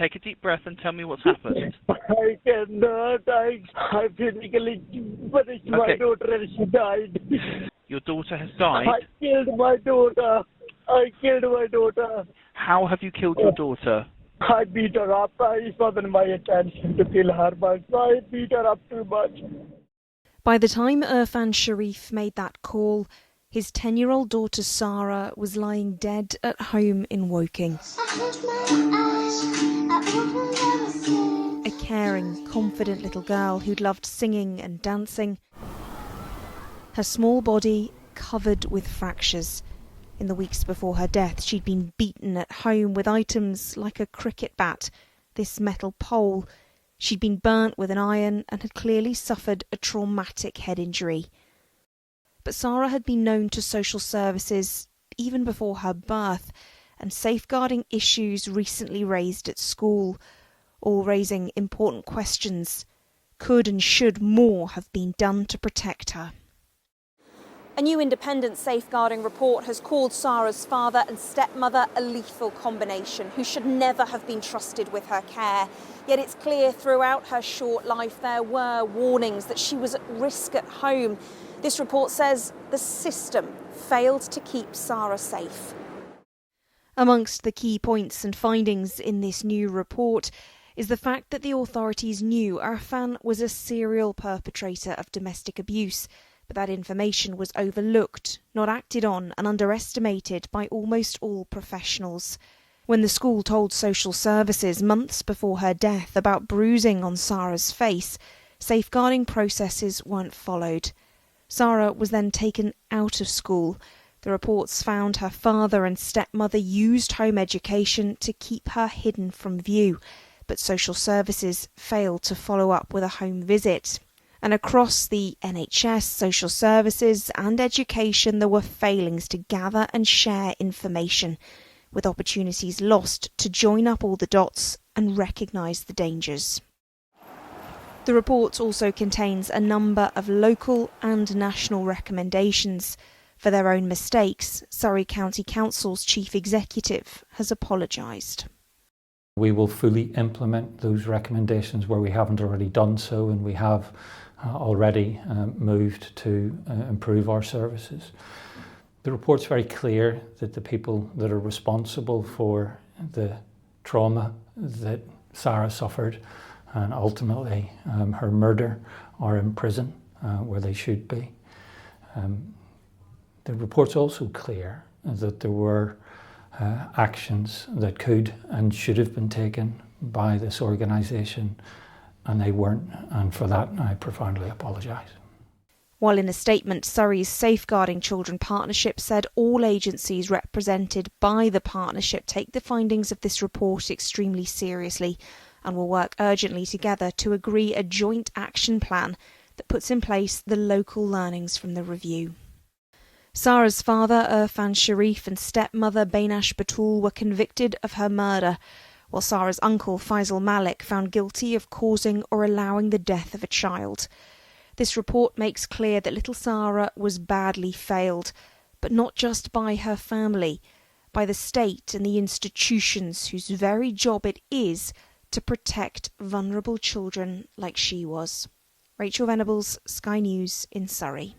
Take a deep breath and tell me what's happened. I cannot. I physically punished my daughter and she died. Your daughter has died? I killed my daughter. How have you killed your daughter? I beat her up. It wasn't my intention to kill her, but I beat her up too much. By the time Urfan Sharif made that call, his 10-year-old daughter Sara was lying dead at home in Woking. A caring, confident little girl who'd loved singing and dancing. Her small body covered with fractures. In the weeks before her death, she'd been beaten at home with items like a cricket bat, this metal pole. She'd been burnt with an iron and had clearly suffered a traumatic head injury. But Sara had been known to social services even before her birth, and safeguarding issues recently raised at school, all raising important questions. Could and should more have been done to protect her? A new independent safeguarding report has called Sara's father and stepmother a lethal combination who should never have been trusted with her care. Yet it's clear throughout her short life there were warnings that she was at risk at home. This report says the system failed to keep Sara safe. Amongst the key points and findings in this new report is the fact that the authorities knew Urfan was a serial perpetrator of domestic abuse, but that information was overlooked, not acted on, and underestimated by almost all professionals. When the school told social services months before her death about bruising on Sara's face, safeguarding processes weren't followed. Sara was then taken out of school. The reports found her father and stepmother used home education to keep her hidden from view, but social services failed to follow up with a home visit. And across the NHS, social services and education, there were failings to gather and share information, with opportunities lost to join up all the dots and recognise the dangers. The report also contains a number of local and national recommendations. For their own mistakes, Surrey County Council's chief executive has apologised. We will fully implement those recommendations where we haven't already done so, and we have already moved to improve our services. The report's very clear that the people that are responsible for the trauma that Sara suffered and ultimately her murder are in prison where they should be. The report's also clear that there were actions that could and should have been taken by this organisation, and they weren't, and for that I profoundly apologise. While in a statement, Surrey's Safeguarding Children Partnership said all agencies represented by the partnership take the findings of this report extremely seriously and will work urgently together to agree a joint action plan that puts in place the local learnings from the review. Sara's father, Urfan Sharif, and stepmother, Beinash Batool, were convicted of her murder, while Sara's uncle, Faisal Malik, found guilty of causing or allowing the death of a child. This report makes clear that little Sara was badly failed, but not just by her family, by the state and the institutions whose very job it is to protect vulnerable children like she was. Rachel Venables, Sky News in Surrey.